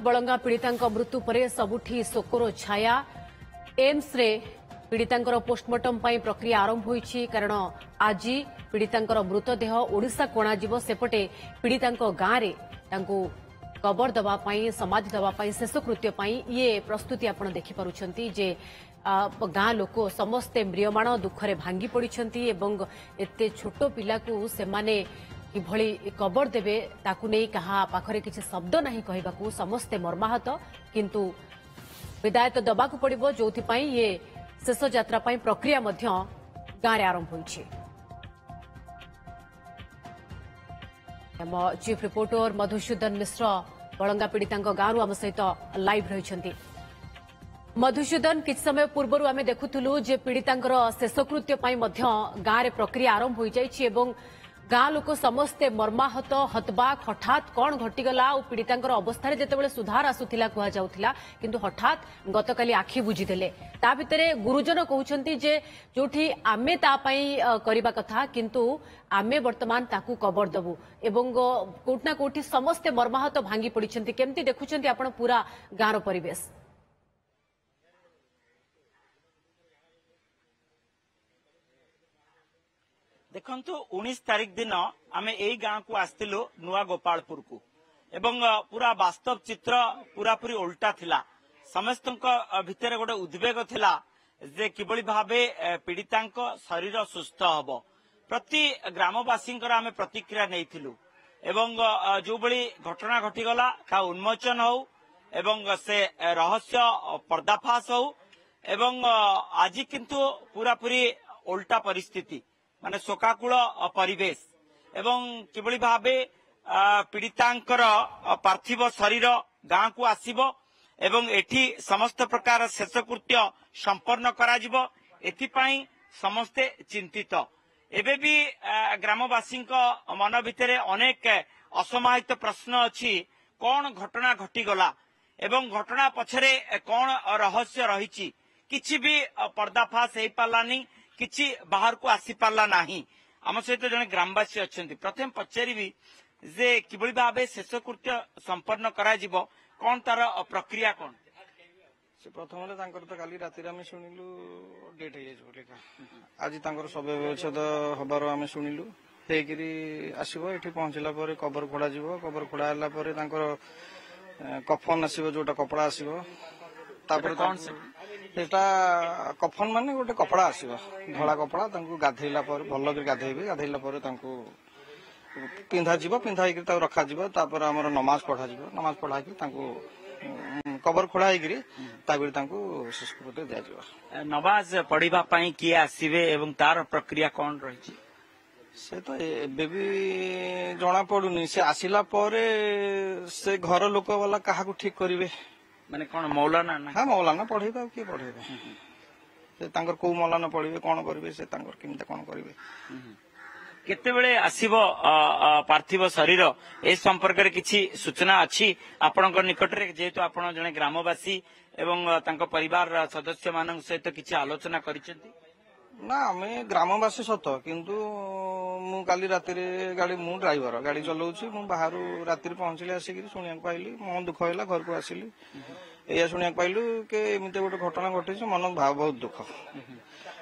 बलंगा पीड़िता मृत्यु पर सबुठी शोकर छाया एम्स रे पीड़िता पोस्टमार्टम प्रक्रिया आरंभ होईछि कारण आज पीड़िता मृतदेह ओडिशा कोणाजिबो सेपटे पीड़िता गाँव में कबर दवाई समाधि दवाई शेषकृत्य ये प्रस्तुति आप देखिपुंट जे गाँ लोक समस्ते म्रियमाण दुखरे भांगी पड़ती एते छोट पिला को सेमाने किभली कबर देवे ताकू नहीं कहा पाखरे किसी शब्द नहीं कहबाकू समस्ते मर्माहत किंतु विदाय तो दबाकू पड़िबो जोथिपाई ये शेष यात्रा पाई प्रक्रिया मध्य गाँव में आरंभ होईछि। चीफ रिपोर्टर मधुसूदन मिश्र बलंगा पीड़िता गाँव आम सहित लाइव रही। मधुसूदन किछ समय पूर्व आम देखुलु जे पीड़िता शेषकृत्य गाँव में प्रक्रिया आरंभ हो जाइछि एवं गाँ लोक समस्ते मर्माहत हतबाक हठात कौन घटीगला और पीड़िता अवस्था जितेबाला सुधार आसूला कहला किंतु हठात गतकाली आखि बुझीदेले ता भितरे गुरुजन कहउछंती जे जोठी आमे तापाई करिबा कथा किंतु आमे वर्तमान ताकू कबर दबु एवं कोठना कोठी समस्ते मर्माहत भांगी पड़िछंती केमती देखुछंती आपण पूरा गाँर परिवेश। देखंतु 19 तारीख दिन आमे एई गाँ को आस्तिलु नुआ गोपालपुर को एवं पूरा वास्तव चित्र पूरा पूरी उल्टा थिला समस्त भितर गोटे उद्वेग थिला जे किबळी भाबे पीड़ितांक शरीर सुस्थ हबो प्रति ग्रामवासी आमे प्रतिक्रिया नैथिलु एवं जो बळी घटना घटीगला ता उन्मोचन हो एवं से रहस्य पर्दाफाश हो एवं आज किंतु पूरा पूरी उल्टा परिस्थिति माने शोकाकूल परिवेश एवं किभली भाबे पीड़ितांकर पार्थिव शरीर गाँ को आसीबो एवं एठी समस्त प्रकार शेषकृत्य संपन्न कराजिबो एथिपाई समस्ते चिंतित एबे भी ग्रामवासी मन भितरे अनेक असमाहित प्रश्न अछि कौन घटना घटीगला एवं घटना पछरे कौन रहस्य रहिछि किछि भी पर्दाफाश हेई पालानी किछि बाहर को आसी पारला नाही। आम सहित जने ग्रामवासी अछंती प्रथम पचारिबी जे किबळी भाबे शेषकृत्य संपन्न करा जिवो कोन तार प्रक्रिया कोन से प्रथम रे तांकर तो काली राति रे हम सुनिलु डेट हे जेबो लेखा आज तांकर सबे व्यवच्छेद हबारो हम सुनिलु हेगिरी आसीबो एठी पहुंचला परे कबर खोडा जिवो कबर खोडा हला परे तांकर कफन आसीबो जोटा कपड़ा आसीबो तापर कोन सेटा कफन माने गोटे कपड़ा आसीबो धला कपड़ा तांको गाधैला पर भल्ल कर गाधैबे गाधैला पर तांको पिंधा जिवो पिंधा हिकरी ता रखा जिवो तापर हमर नमाज पढ़ा जिवो नमाज पढ़ा कि तांको कबर खोड़ा हिकरी ताबिर तांको संस्कृत दिया जिवो नमाज पढ़िबा पई की आसीबे एवं तार प्रक्रिया कोन रहिछि से तो एबे भी जणा पडुनी से आसिला परे से घर लोक वाला काहा को ठीक करिवे माने कोन मौलाना ना हां मौलाना पढ़ेबा के पढ़ेबे से तांकर को मौलाना पढ़िबे कोन करिवे से तांकर किमते कोन करिवे केते बेले आसीबो पार्थिव शरीर ए संपर्क रे किछि सूचना अछि आपनक निकट रे जेतु आपण जने ग्रामवासी एवं तांको परिवार सदस्य मानन सहित किछि आलोचना करिसेंती ना हमें ग्रामवासी सत किंतु मु काली राति रे गाड़ी मु ड्राइवर गाड़ी चलाउछि मु बाहर राति रे पहुंचले आसी कि सुनिया पाइली मन दुख होला घर को आसिली एया सुनिया पाइलु के एमिते गोटे घटना घटिछ मन भाव बहुत दुख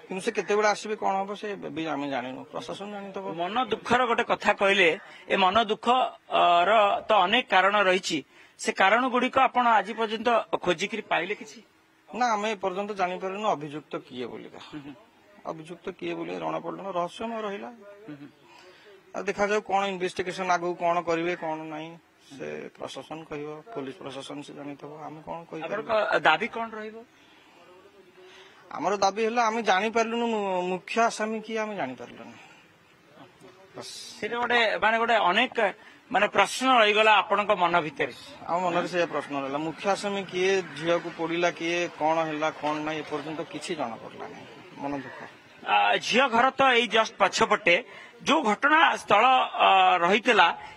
किंतु से केते बेला आसीबे कोन होबो से भी आमे जानिनु प्रशासन जानि तो मन दुखर गोटे कथा कहले ए मन दुख र तो अनेक कारण रहिछि से कारण गुडी को आपण आज पर्यंत खोजिकरी पाइले किछि ना हमें पर्यंत जानि परनु अभियुक्त किए बोलिका अभियुक्त किए बोले जना पड़ल रहस्यमय रहा देखा जाऊ कौन इन्वेस्टिगेशन आगु कौन करेंगे कौन नहीं से प्रशासन कहिबो पुलिस प्रशासन से जानी थबो हम कौन कहि दाबी कौन रहिबो हमर दाबी हला हम जानि परलुनु मुख्य आसामी की हम जानि परलुनु बस सेने गोटे माने गोटे अनेक माने प्रश्न रही गला आपनक मन भितर हम मन से प्रश्न रहला मुख्य आसामी किए झिया को पड़िला किए कौन हला कौन नहीं पर्यंत किछि जाना पड़ला नहीं मन दुख झील घर तो यही जस्ट पछपटे जो घटना स्थल रही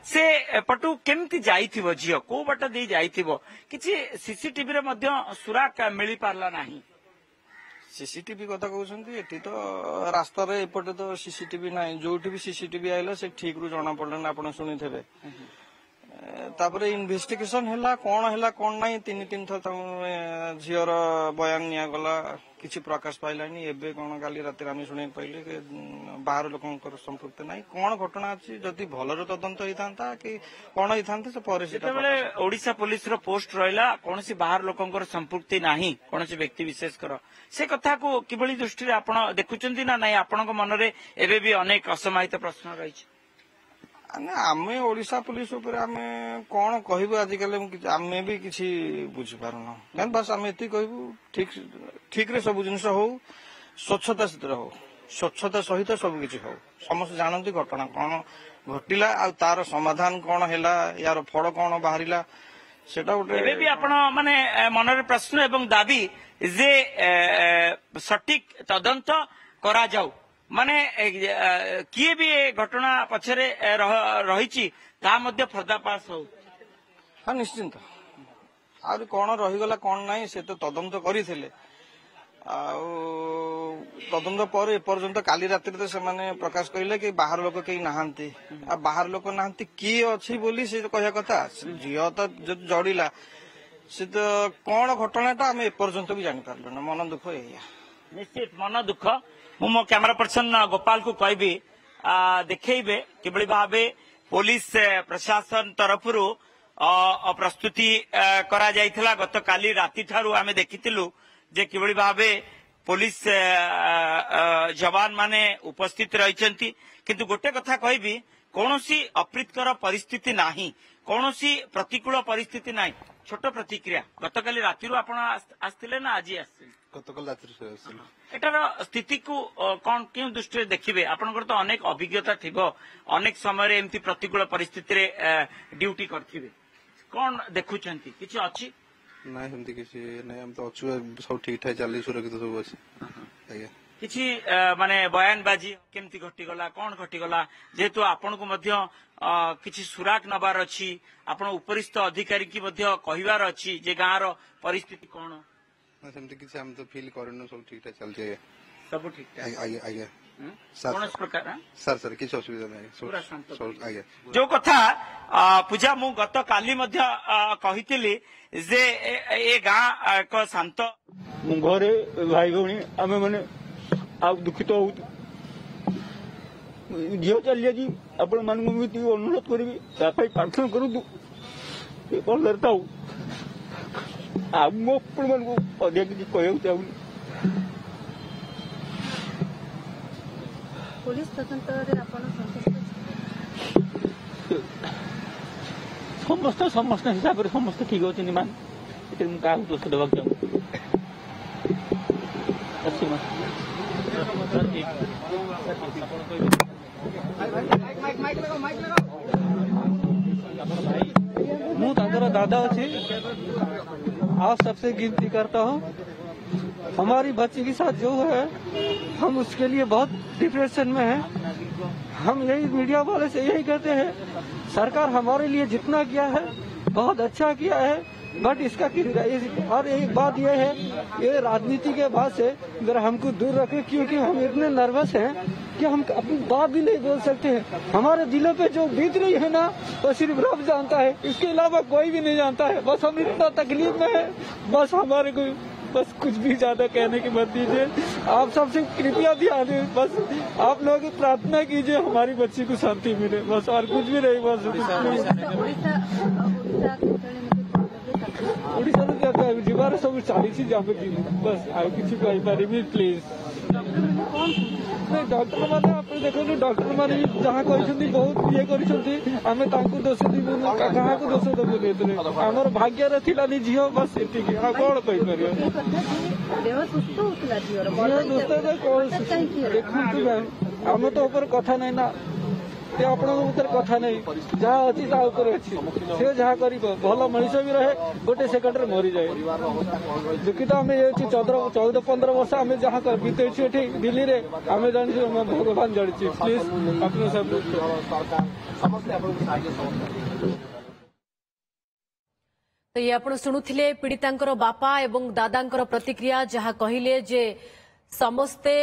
से पटू केमती जाइथिबो झील को बाट दे जाइथिबो किछि सीसीटीवी रे मध्य सुराक मिली पारला नाही सीसीटीवी कथा कहउछंती एठी तो रास्ता रे एपटे तो सीसीटीवी नाही जोठी भी सीसीटीवी आइला से ठीक रु जना पड़ला आपण सुनिथेबे तापर इन्वेस्टिगेशन हैला कौन नहीं 3 थर झीर बयान निगला किसी प्रकाश पाइलानी एबे कौन काली राति आम शुणी पाइले कि बाहर लोक संपुक्त ना कौन घटना अच्छी जदि भलर तदंत होता कि कौन होता से ओडिशा पुलिस रो पोस्ट रहा कौन बाहर लोकंकर संपुक्ति नाही कौन व्यक्ति विशेष कर से कथा को किभली दृष्टि आपण देखुचंती ना नहीं आपण मनरे एबे भी अनेक असमाहित प्रश्न रही आम ओडिशा पुलिस उपर आम कौन कहबू आजिकल आमे भी किसी बुझी पारुना बस आम ये कहबू ठीक रे सब जिन हो स्वच्छता सहित हो स्वच्छता सहित सब किसी हो समस्त जानती घटना कौन घटिला आ तार समाधान कौन है यार फल कौन बाहरिला सेटा गोटे भी आपण माने मनरे प्रश्न एवं दाबी जे सटीक तदंत करा जाऊ माने किए भी घटना पछरे रही पर्दापाश हो हाँ निश्चिंत आ कौन रहीगला कौन नहीं से तो तदंत करथिले तदंत पर एपर्यंत काली राति तो से प्रकाश कहले कि बाहर लोक कहीं नहांती आ बाहर लोक नहांती किए अच्छी बोली से कहया कथा झील तो जड़िला से तो कौन घटनाटा आम एपर्यंत भी जानी पारलु मन दुख या निश्चित मन दुख मु मो कैमरा पर्सन गोपाल को कहबी देखैबे किभली भाबे पुलिस प्रशासन तरफरु प्रस्तुति करा जायथिला गत काली राति ठारू आमे देखितिलु जे किभली भाबे पुलिस जवान माने उपस्थित रहिचंती किंतु गोटे कथा कहबी कोनोसी अप्रीतकर परिस्थिति नाही कोनोसी प्रतिकूल परिस्थिति नाही छोट प्रतिक्रिया गतकाली रातिरु आपण आस्थिले ना आज आस्थिले गतकाल राति एटार स्थिति को कौन क्यों दृष्टि देखिए आपनकर तो अनेक अभिज्ञता थिबो अनेक समय एमती प्रतिकूल परिस्थिति रे ड्यूटी करथिबे कौन देखुचंती किछि अछि ना हमती किछि नै हम तो अछु सब ठीक ठाक चली सुरक्षित सब अछि आज्ञा किछि माने बयानबाजी केमती घटी गला कौन घटी गला जेहेतु आपन को मध्य किछि सुराक नबार अछि आपन उपरिस्थ अधिकारी की मध्य कहिवार अछि जे गाँ रो परिस्थिति कौन सेमती किछि हम तो फील करनो सब ठीक ठाक चलते सब ठीक ठाक आज्ञा आज्ञा कौन प्रकार सर किछि असुविधा नै आज्ञा जो कथा पूजा मु गत काली मध्य कहितिली जे ए गाँ एक शांत घरे भाई भौणी आम मैंने आप दुखित हो झील चल जाए आपण मान अनुरोध करी प्रार्थना करूँ कौन करता हूँ आपण मान अधिक किसी कहूँ चाहूँ पुलिस तदंत समस्त हिसाब से समस्त ठीक अच्छे मान क्या दोष देवा चाहूँ मुझे दादा अच्छी आप सबसे गिनती करता हूँ हमारी बच्ची के साथ जो है हम उसके लिए बहुत डिप्रेशन में हैं। हम यही मीडिया वाले से यही कहते हैं सरकार हमारे लिए जितना किया है बहुत अच्छा किया है बट इसका और एक बात यह है ये राजनीति के बाद से अगर हमको दूर रखे क्योंकि हम इतने नर्वस हैं कि हम अपनी बात भी नहीं बोल सकते हैं। हमारे दिलों पे जो बीत रही है ना वो सिर्फ रब जानता है इसके अलावा कोई भी नहीं जानता है। बस हम इतना तकलीफ में है बस हमारे को बस कुछ भी ज्यादा कहने की मत दीजिए। आप सबसे कृपया ध्यान दें बस आप लोग प्रार्थना कीजिए हमारी बच्ची को शांति मिले बस और कुछ भी नहीं बस ओडिशा में जीवार सब चली बस आ किसी कहींपारि प्लीज डॉक्टर मैंने आप देखो डॉक्टर मैंने जहाँ कहते बहुत ये करें दोष देवुन क्या दोष देवुन आमर भाग्य थी झील बस ये कौन कहीपर देखो आम तो ऊपर कथा नहीं ना आपतर कथा नहीं जहाँ अच्छी अच्छी जहाँ कर भल मनीष भी रहे गोटे सेकेंड रे मरी जाए दुखित आम ये 14-15 वर्ष आम जहाँ बीतेछु दिल्ली रे आम जानी भगवान जानी प्लीज अपने सब तो ये आपण शुणुथिले पीड़ितांकर बापा एवं दादांकर प्रतिक्रिया जहाँ कहिले जे समस्ते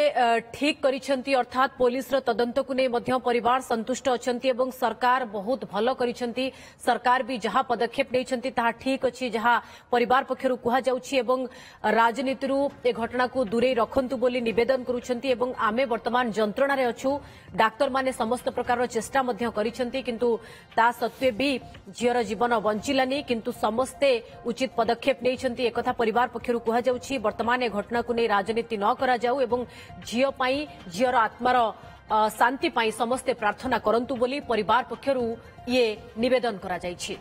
ठीक करिसेंती अर्थात पुलिस तदंत को नहीं मध्य परिवार संतुष्ट अछंती एवं सरकार बहुत भलो करिसेंती सरकार भी जहां पदक्षेप नेइछंती ताहा ठीक अछि जहां परिवार पक्षरु कुहा जाउछि एवं राजनीतिरु ए घटना को दूरे रखंतु बोली निवेदन करूछंती एवं आमे वर्तमान जंत्रणा रे अछु डाक्टर माने समस्त प्रकार चेष्टा मध्य करिसेंती किंतु ता सत्वे भी झियर जीवन बंचिलानी किंतु समस्ते उचित पदक्षेप नेइछंती एकथा परिवार पक्षरु कुहा जाउछि वर्तमान ए घटना को नहीं राजनीति न करा जाऊ एवं झियो पाई झियर आत्मार शांति पाई समस्ते प्रार्थना करंतु बोली परिवार पक्षरु ये निवेदन करा जाइछि।